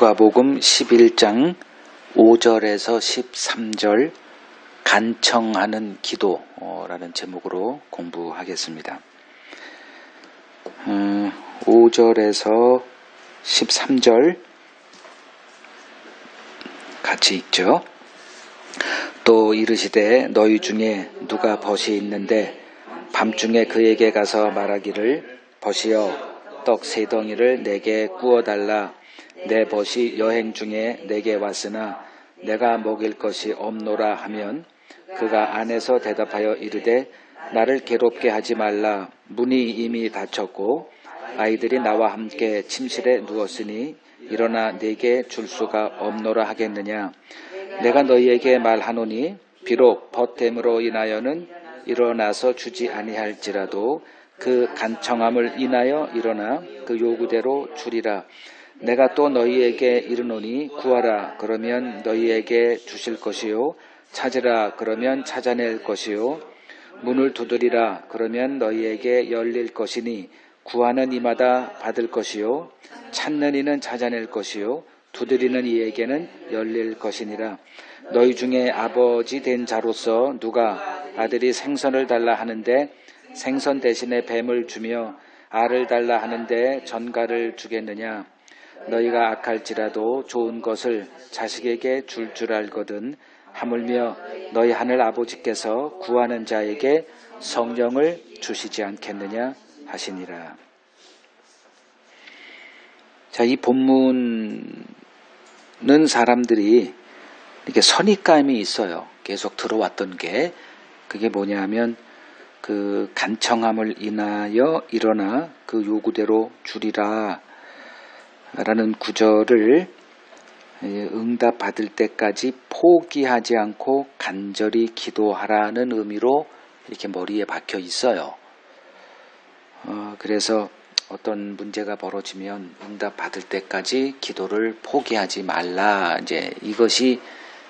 누가복음 11장 5절에서 13절 간청하는 기도라는 제목으로 공부하겠습니다. 5절에서 13절 같이 읽죠. 또 이르시되 너희 중에 누가 벗이 있는데 밤중에 그에게 가서 말하기를 벗이여 떡 세 덩이를 내게 구워달라. 내 벗이 여행 중에 내게 왔으나 내가 먹일 것이 없노라 하면 그가 안에서 대답하여 이르되 나를 괴롭게 하지 말라. 문이 이미 닫혔고 아이들이 나와 함께 침실에 누웠으니 일어나 내게 줄 수가 없노라 하겠느냐. 내가 너희에게 말하노니 비록 벗됨으로 인하여는 일어나서 주지 아니할지라도 그 간청함을 인하여 일어나 그 요구대로 주리라. 내가 또 너희에게 이르노니 구하라 그러면 너희에게 주실 것이요 찾으라 그러면 찾아낼 것이요 문을 두드리라 그러면 너희에게 열릴 것이니 구하는 이마다 받을 것이요 찾는 이는 찾아낼 것이요 두드리는 이에게는 열릴 것이니라. 너희 중에 아버지 된 자로서 누가 아들이 생선을 달라 하는데 생선 대신에 뱀을 주며 알을 달라 하는데 전갈을 주겠느냐. 너희가 악할지라도 좋은 것을 자식에게 줄 알거든 하물며 너희 하늘 아버지께서 구하는 자에게 성령을 주시지 않겠느냐 하시니라. 자, 이 본문은 사람들이 이렇게 선입감이 있어요. 계속 들어왔던 게 그게 뭐냐면 그 간청함을 인하여 일어나 그 요구대로 주리라 라는 구절을 응답 받을 때까지 포기하지 않고 간절히 기도하라는 의미로 이렇게 머리에 박혀 있어요. 그래서 어떤 문제가 벌어지면 응답 받을 때까지 기도를 포기하지 말라. 이제 이것이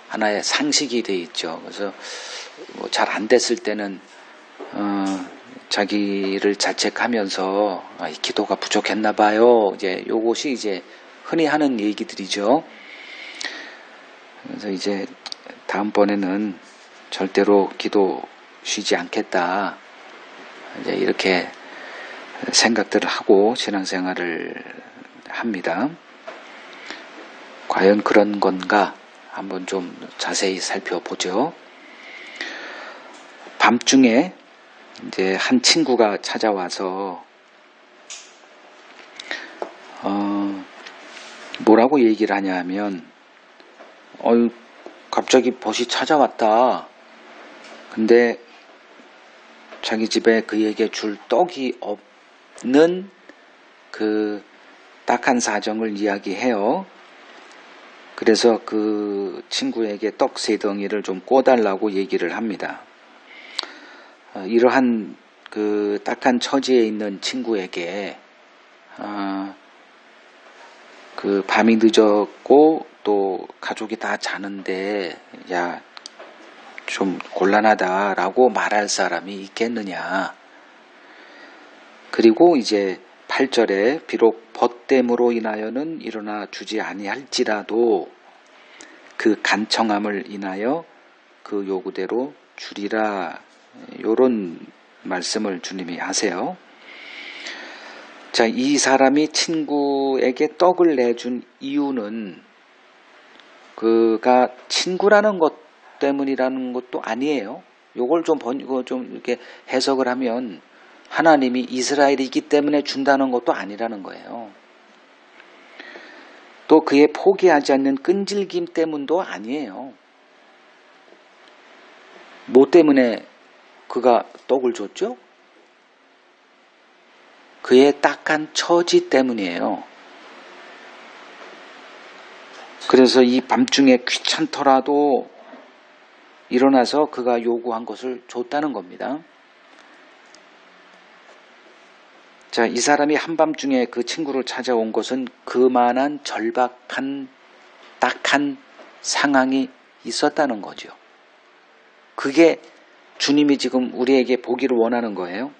하나의 상식이 돼 있죠. 그래서 뭐 잘 안 됐을 때는 자기를 자책하면서 기도가 부족했나 봐요. 이제 요것이 이제 흔히 하는 얘기들이죠. 그래서 이제 다음번에는 절대로 기도 쉬지 않겠다. 이제 이렇게 생각들을 하고 신앙생활을 합니다. 과연 그런 건가? 한번 좀 자세히 살펴보죠. 밤중에 이제 한 친구가 찾아와서 뭐라고 얘기를 하냐 하면 갑자기 벗이 찾아왔다. 근데 자기 집에 그에게 줄 떡이 없는 그 딱한 사정을 이야기해요. 그래서 그 친구에게 떡 세 덩이를 좀 꿔달라고 얘기를 합니다. 이러한 그 딱한 처지에 있는 친구에게 그 밤이 늦었고 또 가족이 다 자는데 야, 좀 곤란하다라고 말할 사람이 있겠느냐. 그리고 이제 8절에 비록 벗됨으로 인하여는 일어나 주지 아니할지라도 그 간청함을 인하여 그 요구대로 주리라. 요런 말씀을 주님이 하세요. 자, 이 사람이 친구에게 떡을 내준 이유는 그가 친구라는 것 때문이라는 것도 아니에요. 요걸 좀 이렇게 해석을 하면 하나님이 이스라엘이기 때문에 준다는 것도 아니라는 거예요. 또 그의 포기하지 않는 끈질김 때문도 아니에요. 뭐 때문에 그가 떡을 줬죠? 그의 딱한 처지 때문이에요. 그래서 이 밤중에 귀찮더라도 일어나서 그가 요구한 것을 줬다는 겁니다. 자, 이 사람이 한밤중에 그 친구를 찾아온 것은 그만한 절박한 딱한 상황이 있었다는 거죠. 그게 주님이 지금 우리에게 보기를 원하는 거예요.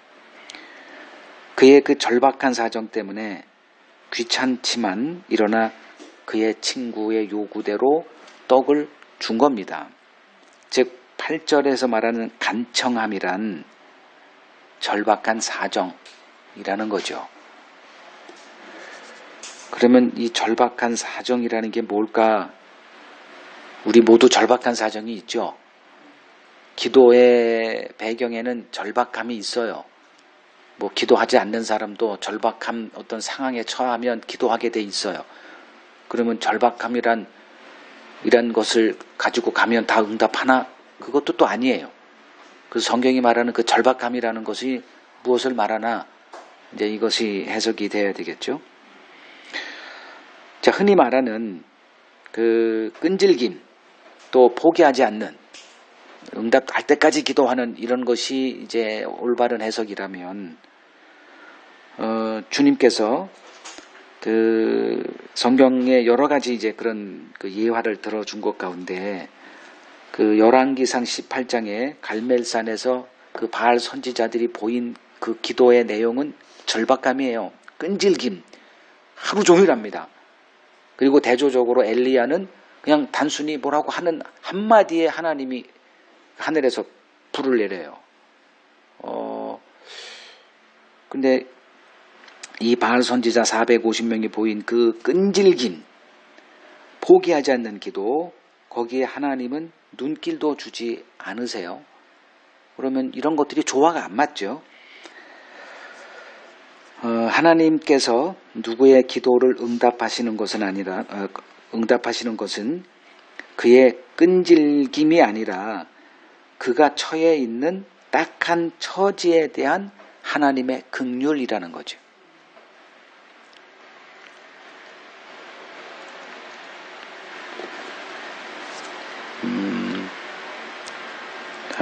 그의 그 절박한 사정 때문에 귀찮지만 일어나 그의 친구의 요구대로 떡을 준 겁니다. 즉 8절에서 말하는 간청함이란 절박한 사정이라는 거죠. 그러면 이 절박한 사정이라는 게 뭘까? 우리 모두 절박한 사정이 있죠. 기도의 배경에는 절박함이 있어요. 뭐 기도하지 않는 사람도 절박함 어떤 상황에 처하면 기도하게 돼 있어요. 그러면 절박함이란 이런 것을 가지고 가면 다 응답하나? 그것도 또 아니에요. 그래서 성경이 말하는 그 절박함이라는 것이 무엇을 말하나? 이제 이것이 해석이 돼야 되겠죠. 자, 흔히 말하는 그 끈질김, 또 포기하지 않는, 응답할 때까지 기도하는 이런 것이 이제 올바른 해석이라면, 주님께서 그 성경에 여러 가지 이제 그런 그 예화를 들어준 것 가운데 그 열왕기상 18장에 갈멜산에서 그 바알 선지자들이 보인 그 기도의 내용은 절박감이에요. 끈질김, 하루 종일 합니다. 그리고 대조적으로 엘리야는 그냥 단순히 뭐라고 하는 한마디에 하나님이 하늘에서 불을 내려요. 근데 이 바알 선지자 450명이 보인 그 끈질긴 포기하지 않는 기도, 거기에 하나님은 눈길도 주지 않으세요. 그러면 이런 것들이 조화가 안 맞죠. 하나님께서 누구의 기도를 응답하시는 것은 아니라 응답하시는 것은 그의 끈질김이 아니라 그가 처해 있는 딱한 처지에 대한 하나님의 긍휼이라는 거죠.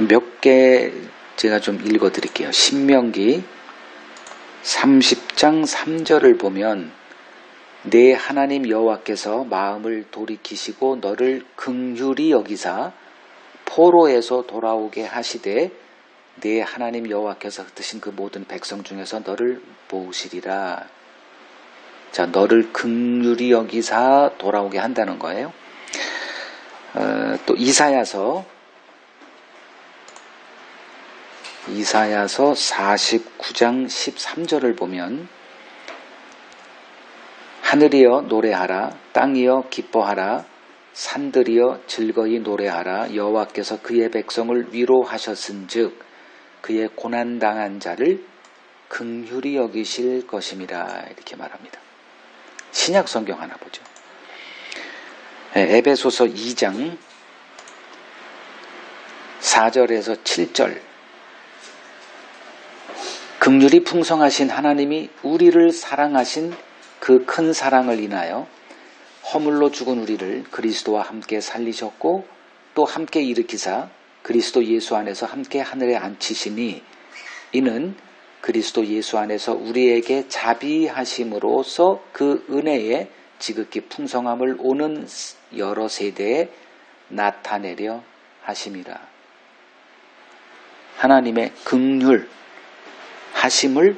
몇 개 제가 좀 읽어드릴게요. 신명기 30장 3절을 보면 내 하나님 여호와께서 마음을 돌이키시고 너를 긍휼히 여기사 포로에서 돌아오게 하시되 내 하나님 여호와께서 흩으신 그 모든 백성 중에서 너를 모으시리라. 자, 너를 긍휼히 여기사 돌아오게 한다는 거예요. 또 이사야서 49장 13절을 보면 하늘이여 노래하라, 땅이여 기뻐하라, 산들이여 즐거이 노래하라. 여호와께서 그의 백성을 위로하셨은즉 그의 고난당한 자를 긍휼히 여기실 것임이라. 이렇게 말합니다. 신약 성경 하나 보죠. 에베소서 2장 4절에서 7절. 긍휼이 풍성하신 하나님이 우리를 사랑하신 그 큰 사랑을 인하여 허물로 죽은 우리를 그리스도와 함께 살리셨고 또 함께 일으키사 그리스도 예수 안에서 함께 하늘에 앉히시니 이는 그리스도 예수 안에서 우리에게 자비하심으로써 그 은혜의 지극히 풍성함을 오는 여러 세대에 나타내려 하심이라. 하나님의 긍휼 하심을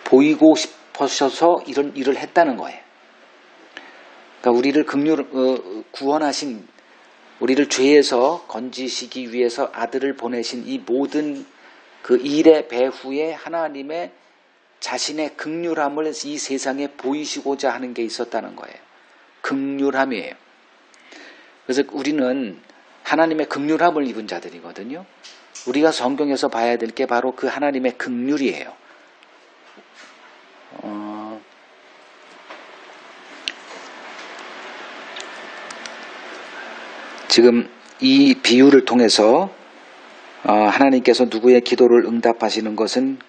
보이고 싶으셔서 이런 일을 했다는 거예요. 그러니까 우리를 구원하신, 우리를 죄에서 건지시기 위해서 아들을 보내신 이 모든 그 일의 배후에 하나님의 자신의 긍휼함을 이 세상에 보이시고자 하는 게 있었다는 거예요. 긍휼함이에요. 그래서 우리는 하나님의 긍휼함을 입은 자들이거든요. 우리가 성경에서 봐야 될 게 바로 그 하나님의 긍휼이에요. 지금 이 비유를 통해서 하나님께서 누구의 기도를 응답하시는 것은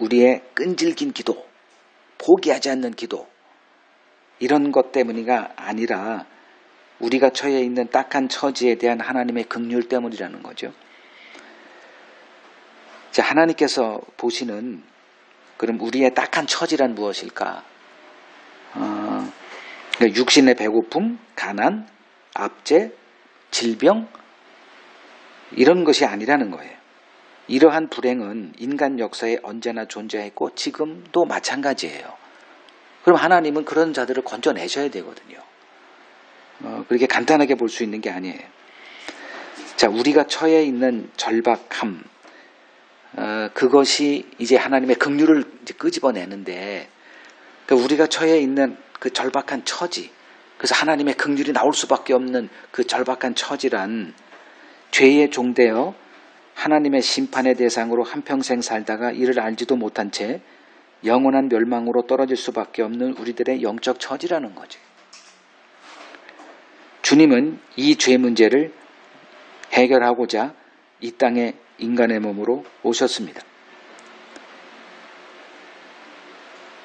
우리의 끈질긴 기도, 포기하지 않는 기도, 이런 것 때문이가 아니라 우리가 처해 있는 딱한 처지에 대한 하나님의 긍휼 때문이라는 거죠. 자, 하나님께서 보시는 그럼 우리의 딱한 처지란 무엇일까? 육신의 배고픔, 가난, 압제, 질병, 이런 것이 아니라는 거예요. 이러한 불행은 인간 역사에 언제나 존재했고 지금도 마찬가지예요. 그럼 하나님은 그런 자들을 건져내셔야 되거든요. 그렇게 간단하게 볼 수 있는 게 아니에요. 자, 우리가 처해 있는 절박함, 그것이 이제 하나님의 긍휼을 이제 끄집어내는데, 그러니까 우리가 처해 있는 그 절박한 처지, 그래서 하나님의 긍휼이 나올 수밖에 없는 그 절박한 처지란 죄에 종되어 하나님의 심판의 대상으로 한평생 살다가 이를 알지도 못한 채 영원한 멸망으로 떨어질 수밖에 없는 우리들의 영적 처지라는 거지. 주님은 이 죄 문제를 해결하고자 이 땅에 인간의 몸으로 오셨습니다.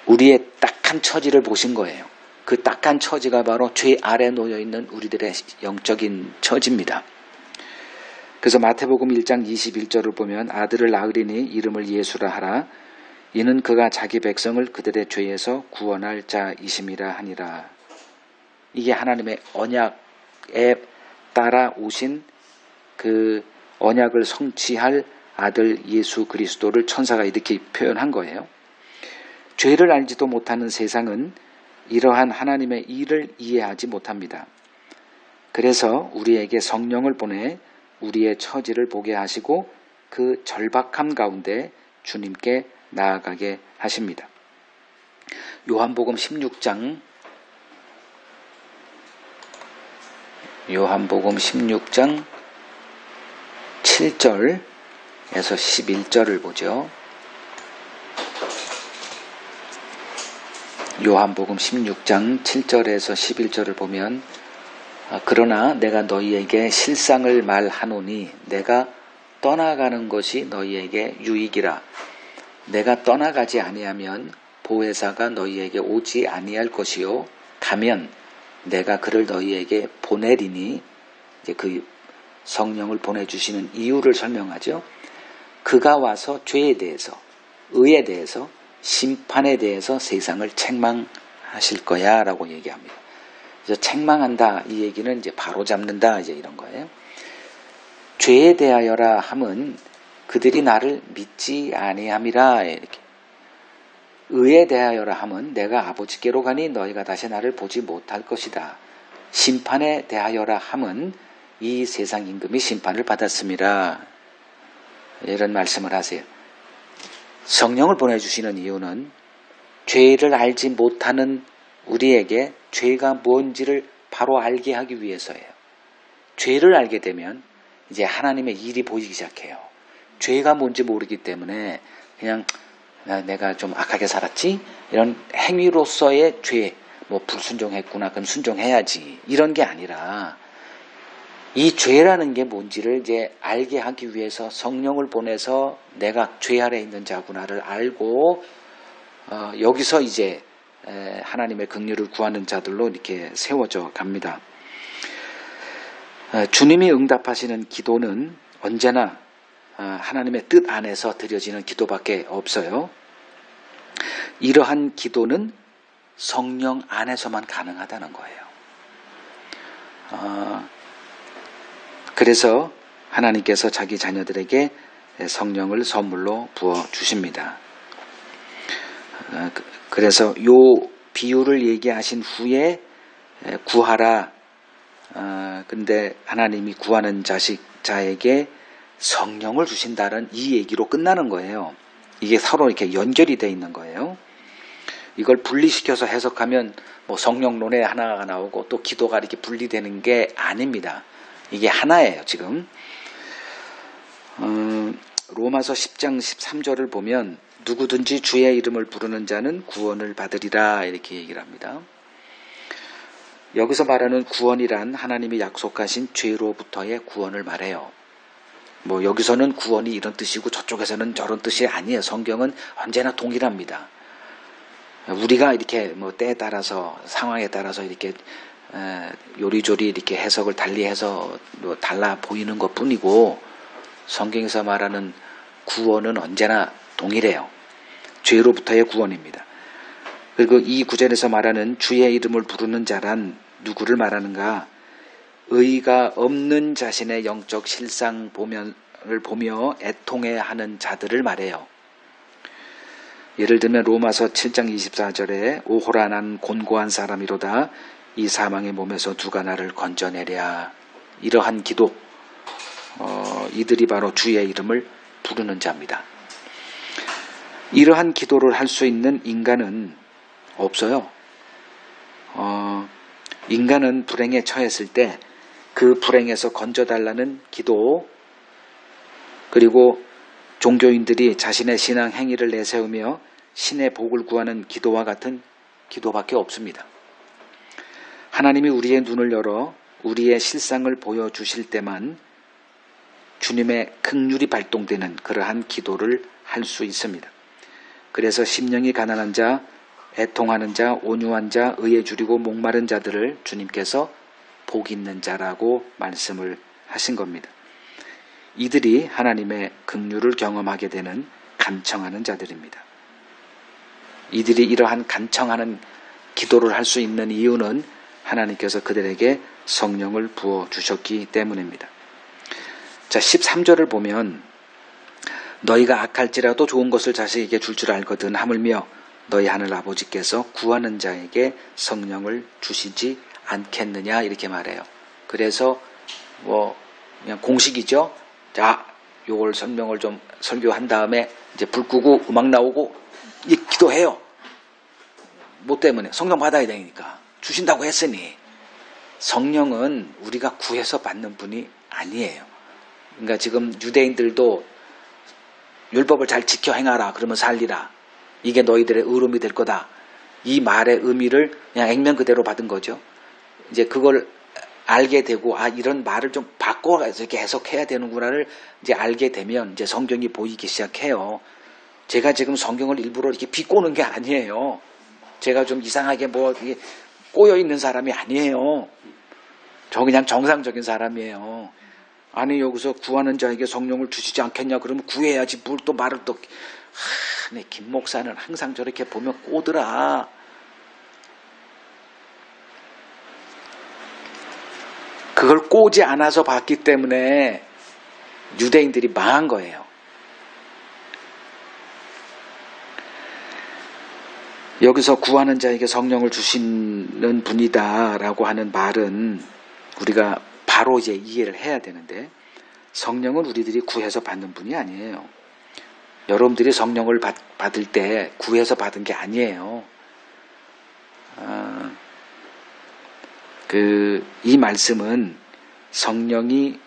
우리의 딱한 처지를 보신 거예요. 그 딱한 처지가 바로 죄 아래 놓여있는 우리들의 영적인 처지입니다. 그래서 마태복음 1장 21절을 보면 아들을 낳으리니 이름을 예수라 하라. 이는 그가 자기 백성을 그들의 죄에서 구원할 자이심이라 하니라. 이게 하나님의 언약에 따라 오신 그 언약을 성취할 아들 예수 그리스도를 천사가 이렇게 표현한 거예요. 죄를 알지도 못하는 세상은 이러한 하나님의 일을 이해하지 못합니다. 그래서 우리에게 성령을 보내 우리의 처지를 보게 하시고 그 절박함 가운데 주님께 나아가게 하십니다. 요한복음 16장 7절에서 11절을 보죠. 요한복음 16장 7절에서 11절을 보면 그러나 내가 너희에게 실상을 말하노니 내가 떠나가는 것이 너희에게 유익이라. 내가 떠나가지 아니하면 보혜사가 너희에게 오지 아니할 것이요 가면 내가 그를 너희에게 보내리니, 이제 그 성령을 보내주시는 이유를 설명하죠. 그가 와서 죄에 대해서, 의에 대해서, 심판에 대해서 세상을 책망하실 거야 라고 얘기합니다. 그래서 책망한다, 이 얘기는 이제 바로잡는다, 이제 이런 거예요. 죄에 대하여라 함은 그들이 나를 믿지 아니함이라. 이렇게. 의에 대하여라 함은 내가 아버지께로 가니 너희가 다시 나를 보지 못할 것이다. 심판에 대하여라 함은 이 세상 임금이 심판을 받았음이라. 이런 말씀을 하세요. 성령을 보내주시는 이유는 죄를 알지 못하는 우리에게 죄가 뭔지를 바로 알게 하기 위해서예요. 죄를 알게 되면 이제 하나님의 일이 보이기 시작해요. 죄가 뭔지 모르기 때문에 그냥 내가 좀 악하게 살았지? 이런 행위로서의 죄, 뭐 불순종했구나, 그럼 순종해야지. 이런 게 아니라 이 죄라는 게 뭔지를 이제 알게 하기 위해서 성령을 보내서 내가 죄 아래 있는 자구나를 알고 여기서 이제 하나님의 긍휼을 구하는 자들로 이렇게 세워져 갑니다. 주님이 응답하시는 기도는 언제나 하나님의 뜻 안에서 드려지는 기도밖에 없어요. 이러한 기도는 성령 안에서만 가능하다는 거예요. 그래서 하나님께서 자기 자녀들에게 성령을 선물로 부어주십니다. 그래서 요 비유를 얘기하신 후에 구하라. 근데 하나님이 구하는 자에게 성령을 주신다는 이 얘기로 끝나는 거예요. 이게 서로 이렇게 연결이 되어 있는 거예요. 이걸 분리시켜서 해석하면 뭐 성령론에 하나가 나오고 또 기도가 이렇게 분리되는 게 아닙니다. 이게 하나예요, 지금. 로마서 10장 13절을 보면 누구든지 주의 이름을 부르는 자는 구원을 받으리라 이렇게 얘기를 합니다. 여기서 말하는 구원이란 하나님이 약속하신 죄로부터의 구원을 말해요. 뭐 여기서는 구원이 이런 뜻이고 저쪽에서는 저런 뜻이 아니에요. 성경은 언제나 동일합니다. 우리가 이렇게 뭐 때에 따라서 상황에 따라서 이렇게 요리조리 이렇게 해석을 달리해서 달라 보이는 것 뿐이고 성경에서 말하는 구원은 언제나 동일해요. 죄로부터의 구원입니다. 그리고 이 구절에서 말하는 주의 이름을 부르는 자란 누구를 말하는가? 의가 없는 자신의 영적 실상을 보며 애통해하는 자들을 말해요. 예를 들면 로마서 7장 24절에 오호라 난 곤고한 사람이로다 이 사망의 몸에서 누가 나를 건져내랴. 이러한 기도, 이들이 바로 주의 이름을 부르는 자입니다. 이러한 기도를 할 수 있는 인간은 없어요. 인간은 불행에 처했을 때 그 불행에서 건져달라는 기도, 그리고 종교인들이 자신의 신앙 행위를 내세우며 신의 복을 구하는 기도와 같은 기도밖에 없습니다. 하나님이 우리의 눈을 열어 우리의 실상을 보여주실 때만 주님의 긍휼이 발동되는 그러한 기도를 할 수 있습니다. 그래서 심령이 가난한 자, 애통하는 자, 온유한 자, 의에 줄이고 목마른 자들을 주님께서 복 있는 자라고 말씀을 하신 겁니다. 이들이 하나님의 긍휼을 경험하게 되는 간청하는 자들입니다. 이들이 이러한 간청하는 기도를 할 수 있는 이유는 하나님께서 그들에게 성령을 부어주셨기 때문입니다. 자, 13절을 보면 너희가 악할지라도 좋은 것을 자식에게 줄 줄 알거든 하물며 너희 하늘 아버지께서 구하는 자에게 성령을 주시지 않겠느냐 이렇게 말해요. 그래서 그냥 공식이죠. 자, 요걸 설명을 좀 설교한 다음에 이제 불 끄고 음악 나오고 이제 기도해요. 뭐 때문에? 성령 받아야 되니까. 주신다고 했으니. 성령은 우리가 구해서 받는 분이 아니에요. 그러니까 지금 유대인들도 율법을 잘 지켜 행하라 그러면 살리라. 이게 너희들의 의로움이 될 거다. 이 말의 의미를 그냥 액면 그대로 받은 거죠. 이제 그걸 알게 되고 이런 말을 좀 바꿔서 이렇게 해석해야 되는구나를 이제 알게 되면 이제 성경이 보이기 시작해요. 제가 지금 성경을 일부러 이렇게 비꼬는 게 아니에요. 제가 좀 이상하게 꼬여 있는 사람이 아니에요. 저 그냥 정상적인 사람이에요. 아니 여기서 구하는 자에게 성령을 주시지 않겠냐 그러면 구해야지 뭘 또 말을 또 내 김 목사는 항상 저렇게 보면 꼬더라. 그걸 꼬지 않아서 봤기 때문에 유대인들이 망한 거예요. 여기서 구하는 자에게 성령을 주시는 분이다 라고 하는 말은 우리가 바로 이제 이해를 해야 되는데, 성령은 우리들이 구해서 받는 분이 아니에요. 여러분들이 성령을 받을 때 구해서 받은 게 아니에요. 이 말씀은 성령이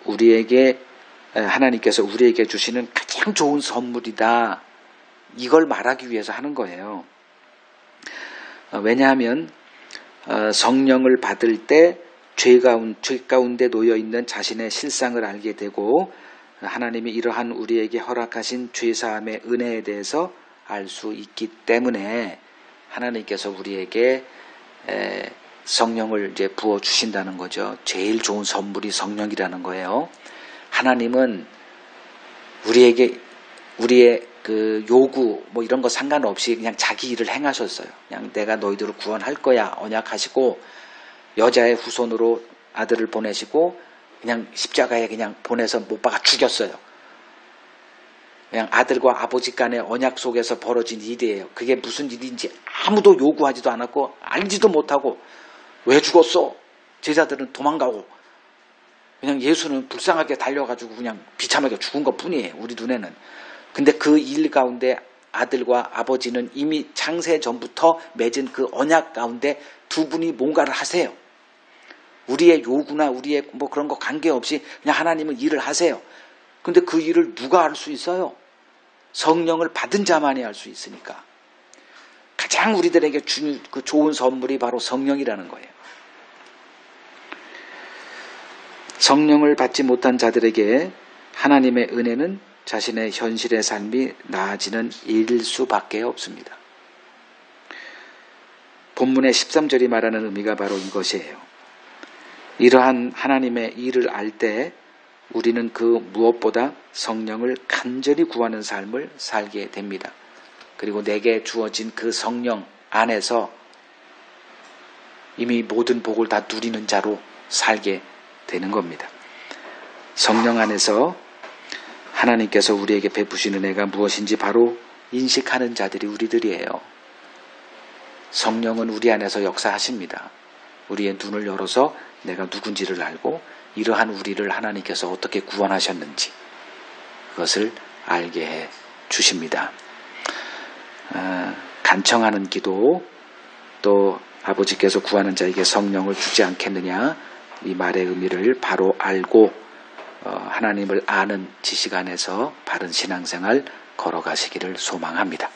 하나님께서 우리에게 주시는 가장 좋은 선물이다. 이걸 말하기 위해서 하는 거예요. 왜냐하면 성령을 받을 때 죄 가운데 놓여있는 자신의 실상을 알게 되고 하나님이 이러한 우리에게 허락하신 죄사함의 은혜에 대해서 알 수 있기 때문에 하나님께서 우리에게 성령을 이제 부어주신다는 거죠. 제일 좋은 선물이 성령이라는 거예요. 하나님은 우리의 그 요구 이런 거 상관없이 그냥 자기 일을 행하셨어요. 그냥 내가 너희들을 구원할 거야 언약하시고 여자의 후손으로 아들을 보내시고 그냥 십자가에 그냥 보내서 못 박아 죽였어요. 그냥 아들과 아버지 간의 언약 속에서 벌어진 일이에요. 그게 무슨 일인지 아무도 요구하지도 않았고 알지도 못하고 왜 죽었어? 제자들은 도망가고 그냥 예수는 불쌍하게 달려가지고 그냥 비참하게 죽은 것 뿐이에요. 우리 눈에는. 근데 그 일 가운데 아들과 아버지는 이미 창세 전부터 맺은 그 언약 가운데 두 분이 뭔가를 하세요. 우리의 요구나 우리의 그런 거 관계없이 그냥 하나님은 일을 하세요. 근데 그 일을 누가 할 수 있어요? 성령을 받은 자만이 할 수 있으니까. 가장 우리들에게 주는 그 좋은 선물이 바로 성령이라는 거예요. 성령을 받지 못한 자들에게 하나님의 은혜는 자신의 현실의 삶이 나아지는 일일 수밖에 없습니다. 본문의 13절이 말하는 의미가 바로 이것이에요. 이러한 하나님의 일을 알 때 우리는 그 무엇보다 성령을 간절히 구하는 삶을 살게 됩니다. 그리고 내게 주어진 그 성령 안에서 이미 모든 복을 다 누리는 자로 살게 되는 겁니다. 성령 안에서 하나님께서 우리에게 베푸시는 은혜가 무엇인지 바로 인식하는 자들이 우리들이에요. 성령은 우리 안에서 역사하십니다. 우리의 눈을 열어서 내가 누군지를 알고 이러한 우리를 하나님께서 어떻게 구원하셨는지 그것을 알게 해 주십니다. 간청하는 기도, 또 아버지께서 구하는 자에게 성령을 주지 않겠느냐, 이 말의 의미를 바로 알고 하나님을 아는 지식 안에서 바른 신앙생활 걸어가시기를 소망합니다.